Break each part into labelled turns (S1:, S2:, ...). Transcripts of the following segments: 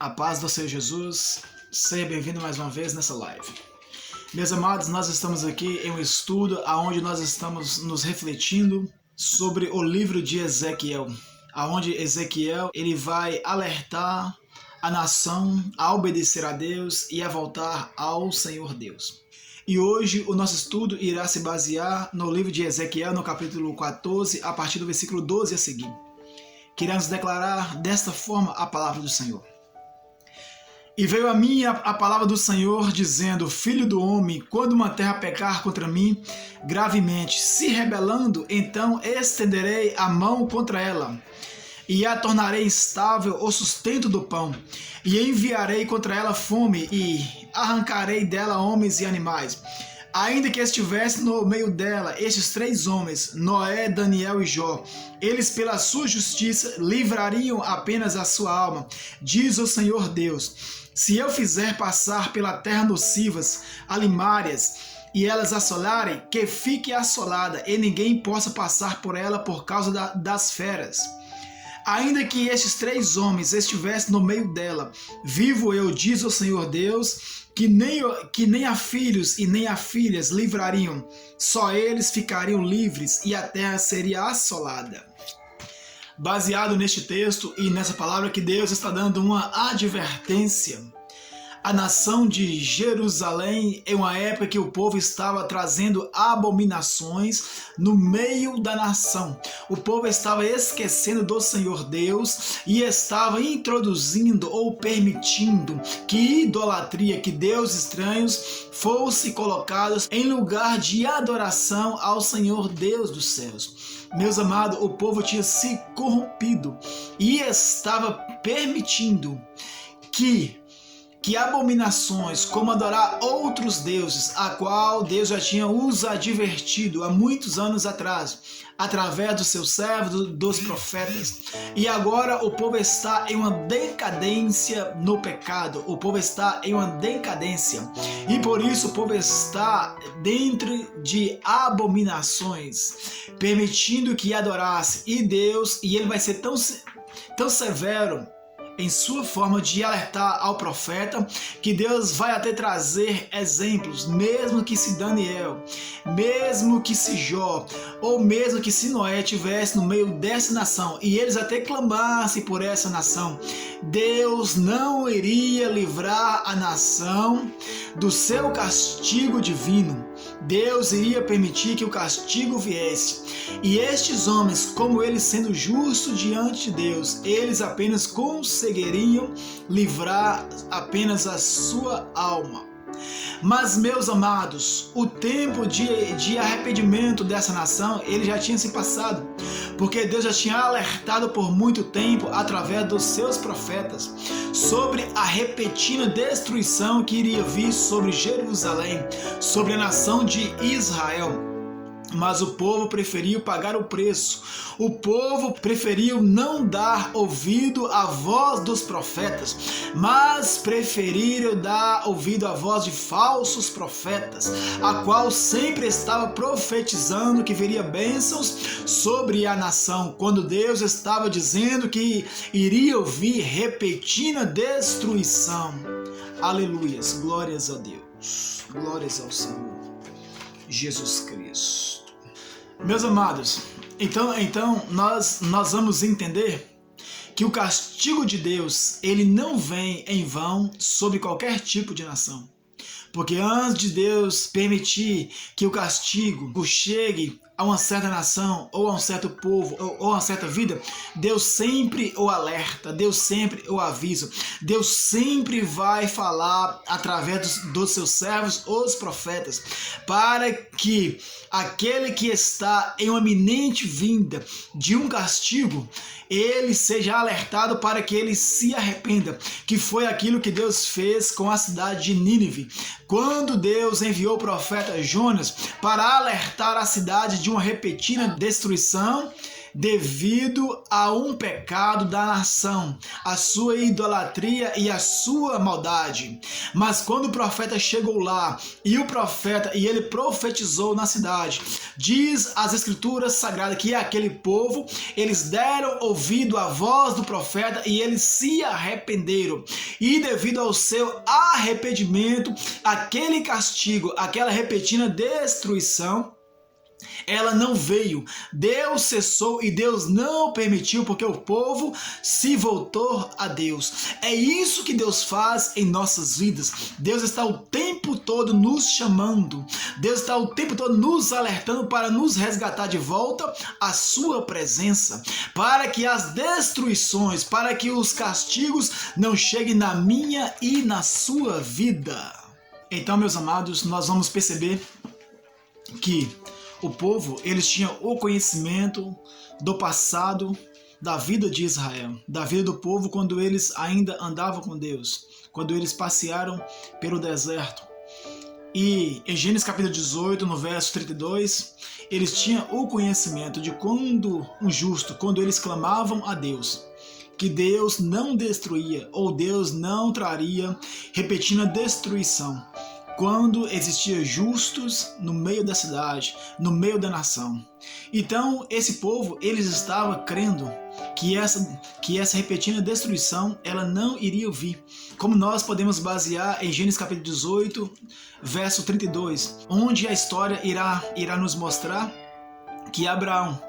S1: A paz do Senhor Jesus, seja bem-vindo mais uma vez nessa live. Meus amados, nós estamos aqui em um estudo onde nós estamos nos refletindo sobre o livro de Ezequiel, onde Ezequiel ele vai alertar a nação a obedecer a Deus e a voltar ao Senhor Deus. E hoje o nosso estudo irá se basear no livro de Ezequiel, no capítulo 14, a partir do versículo 12 a seguir. Queremos declarar desta forma a palavra do Senhor. E veio a mim a palavra do Senhor, dizendo: Filho do homem, quando uma terra pecar contra mim gravemente, se rebelando, então estenderei a mão contra ela, e a tornarei instável o sustento do pão, e enviarei contra ela fome, e arrancarei dela homens e animais. Ainda que estivesse no meio dela estes três homens, Noé, Daniel e Jó, eles pela sua justiça livrariam apenas a sua alma, diz o Senhor Deus. Se eu fizer passar pela terra nocivas, alimárias, e elas assolarem, que fique assolada, e ninguém possa passar por ela por causa das feras. Ainda que estes três homens estivessem no meio dela, vivo eu, diz o Senhor Deus, que nem a filhos e nem a filhas livrariam, só eles ficariam livres e a terra seria assolada. Baseado neste texto e nessa palavra que Deus está dando uma advertência à nação de Jerusalém em uma época que o povo estava trazendo abominações no meio da nação. O povo estava esquecendo do Senhor Deus e estava introduzindo ou permitindo que idolatria, que deuses estranhos fossem colocados em lugar de adoração ao Senhor Deus dos céus. Meus amados, o povo tinha se corrompido e estava permitindo que abominações, como adorar outros deuses, a qual Deus já tinha os advertido há muitos anos atrás, através dos seus servos, dos profetas. E agora o povo está em uma decadência no pecado, o povo está em uma decadência. E por isso o povo está dentro de abominações, permitindo que adorasse e Deus, e ele vai ser tão severo em sua forma de alertar ao profeta, que Deus vai até trazer exemplos, mesmo que se Daniel, mesmo que se Jó, ou mesmo que se Noé estivesse no meio dessa nação, e eles até clamassem por essa nação, Deus não iria livrar a nação do seu castigo divino. Deus iria permitir que o castigo viesse. E estes homens, como eles sendo justos diante de Deus, eles apenas conseguiriam livrar apenas a sua alma. Mas, meus amados, o tempo de arrependimento dessa nação, ele já tinha se passado, porque Deus já tinha alertado por muito tempo, através dos seus profetas, sobre a repentina destruição que iria vir sobre Jerusalém, sobre a nação de Israel. Mas o povo preferiu pagar o preço. O povo preferiu não dar ouvido à voz dos profetas, mas preferiram dar ouvido à voz de falsos profetas, a qual sempre estava profetizando que viria bênçãos sobre a nação, quando Deus estava dizendo que iria vir repentina destruição. Aleluias, glórias a Deus, glórias ao Senhor Jesus Cristo. Meus amados, então nós vamos entender que o castigo de Deus, ele não vem em vão sobre qualquer tipo de nação. Porque antes de Deus permitir que o castigo chegue a uma certa nação, ou a um certo povo, ou a uma certa vida, Deus sempre o alerta, Deus sempre o avisa, Deus sempre vai falar através dos seus servos, os profetas, para que aquele que está em uma iminente vinda de um castigo, ele seja alertado para que ele se arrependa, que foi aquilo que Deus fez com a cidade de Nínive, quando Deus enviou o profeta Jonas para alertar a cidade de uma repentina destruição. devido a um pecado da nação, a sua idolatria e a sua maldade. Mas quando o profeta chegou lá e ele profetizou na cidade, diz as escrituras sagradas que aquele povo, eles deram ouvido à voz do profeta e eles se arrependeram. E devido ao seu arrependimento, aquele castigo, aquela repentina destruição, ela não veio. Deus cessou e Deus não permitiu, porque o povo se voltou a Deus. É isso que Deus faz em nossas vidas. Deus está o tempo todo nos chamando. Deus está o tempo todo nos alertando para nos resgatar de volta à sua presença, para que as destruições, para que os castigos não cheguem na minha e na sua vida. Então, meus amados, nós vamos perceber que o povo, eles tinham o conhecimento do passado da vida de Israel, da vida do povo quando eles ainda andavam com Deus, quando eles passearam pelo deserto. E em Gênesis capítulo 18, no verso 32, eles tinham o conhecimento de quando um justo, quando eles clamavam a Deus, que Deus não destruía ou Deus não traria repetindo a destruição, quando existia justos no meio da cidade, no meio da nação. Então, esse povo, eles estavam crendo que essa repetida destruição, ela não iria vir. Como nós podemos basear em Gênesis capítulo 18, verso 32, onde a história irá nos mostrar que Abraão,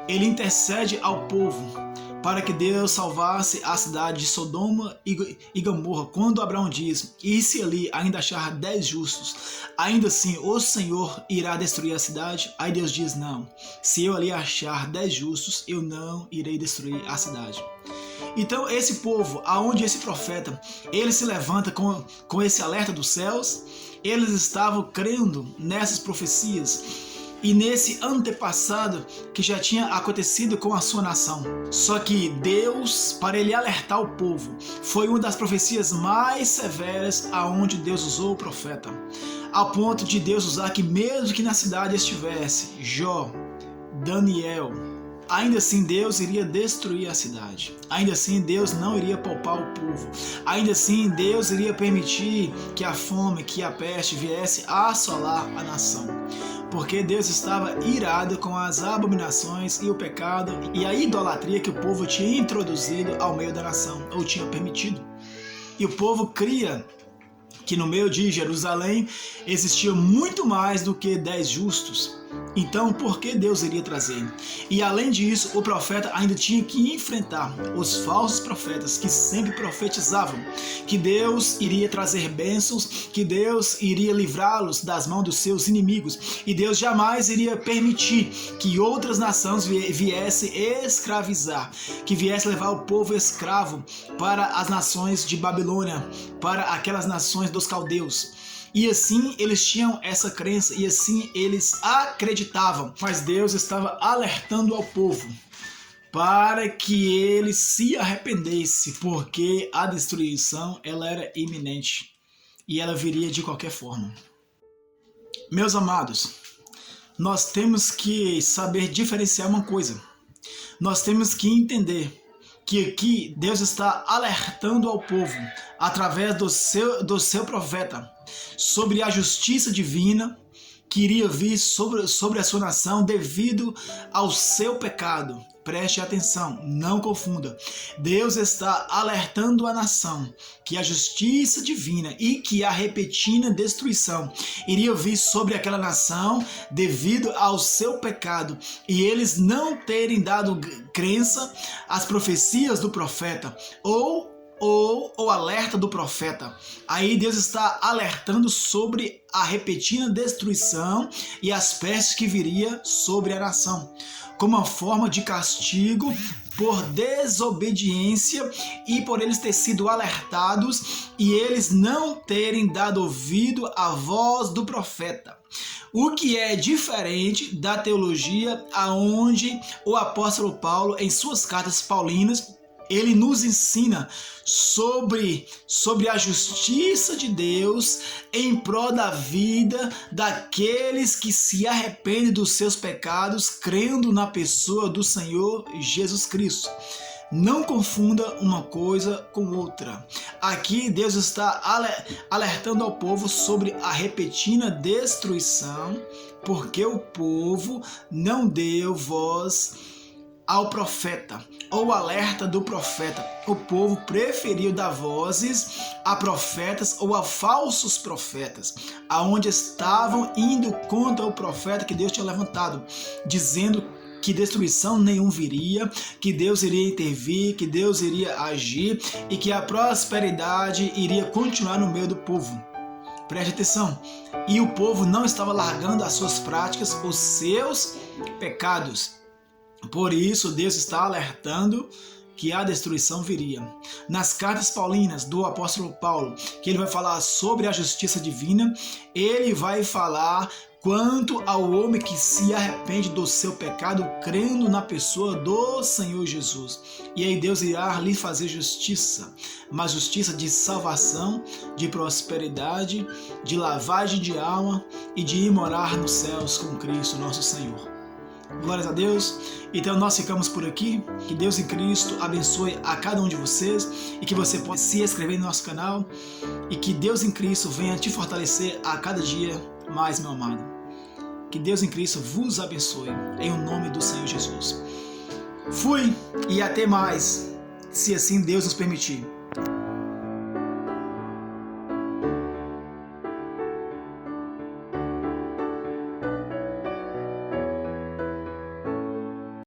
S1: ele intercede ao povo para que Deus salvasse a cidade de Sodoma e Gomorra. Quando Abraão diz, e se ali ainda achar 10 justos, ainda assim o Senhor irá destruir a cidade? Aí Deus diz, não, se eu ali achar 10 justos, eu não irei destruir a cidade. Então esse povo, aonde esse profeta, ele se levanta com esse alerta dos céus, eles estavam crendo nessas profecias e nesse antepassado que já tinha acontecido com a sua nação. Só que Deus, para ele alertar o povo, foi uma das profecias mais severas aonde Deus usou o profeta, ao ponto de Deus usar que mesmo que na cidade estivesse Jó, Daniel, ainda assim Deus iria destruir a cidade. Ainda assim Deus não iria poupar o povo. Ainda assim Deus iria permitir que a fome, que a peste viesse a assolar a nação. Porque Deus estava irado com as abominações e o pecado e a idolatria que o povo tinha introduzido ao meio da nação, ou tinha permitido. E o povo cria que no meio de Jerusalém existia muito mais do que 10 justos. Então, por que Deus iria trazer? E além disso, o profeta ainda tinha que enfrentar os falsos profetas que sempre profetizavam que Deus iria trazer bênçãos, que Deus iria livrá-los das mãos dos seus inimigos e Deus jamais iria permitir que outras nações viessem escravizar, que viessem levar o povo escravo para as nações de Babilônia, para aquelas nações dos caldeus. E assim eles tinham essa crença e assim eles acreditavam. Mas Deus estava alertando ao povo para que ele se arrependesse, porque a destruição ela era iminente e ela viria de qualquer forma. Meus amados, nós temos que saber diferenciar uma coisa. Nós temos que entender que aqui Deus está alertando ao povo através do seu profeta sobre a justiça divina que iria vir sobre a sua nação devido ao seu pecado. Preste atenção, não confunda. Deus está alertando a nação que a justiça divina e que a repentina destruição iria vir sobre aquela nação devido ao seu pecado e eles não terem dado crença às profecias do profeta ou o alerta do profeta. Aí Deus está alertando sobre a repentina destruição e as pestes que viria sobre a nação, como uma forma de castigo por desobediência e por eles terem sido alertados e eles não terem dado ouvido à voz do profeta. O que é diferente da teologia aonde o apóstolo Paulo, em suas cartas paulinas, ele nos ensina sobre a justiça de Deus em prol da vida daqueles que se arrependem dos seus pecados, crendo na pessoa do Senhor Jesus Cristo. Não confunda uma coisa com outra. Aqui Deus está alertando ao povo sobre a repentina destruição, porque o povo não deu voz ao profeta, ou alerta do profeta. O povo preferiu dar vozes a profetas ou a falsos profetas, aonde estavam indo contra o profeta que Deus tinha levantado, dizendo que destruição nenhum viria, que Deus iria intervir, que Deus iria agir e que a prosperidade iria continuar no meio do povo. Preste atenção. E o povo não estava largando as suas práticas, os seus pecados. Por isso, Deus está alertando que a destruição viria. Nas cartas paulinas do apóstolo Paulo, que ele vai falar sobre a justiça divina, ele vai falar quanto ao homem que se arrepende do seu pecado, crendo na pessoa do Senhor Jesus. E aí Deus irá lhe fazer justiça, mas justiça de salvação, de prosperidade, de lavagem de alma e de ir morar nos céus com Cristo nosso Senhor. Glórias a Deus. Então nós ficamos por aqui. Que Deus em Cristo abençoe a cada um de vocês e que você possa se inscrever no nosso canal e que Deus em Cristo venha te fortalecer a cada dia mais, meu amado. Que Deus em Cristo vos abençoe em o nome do Senhor Jesus. Fui e até mais, se assim Deus nos permitir.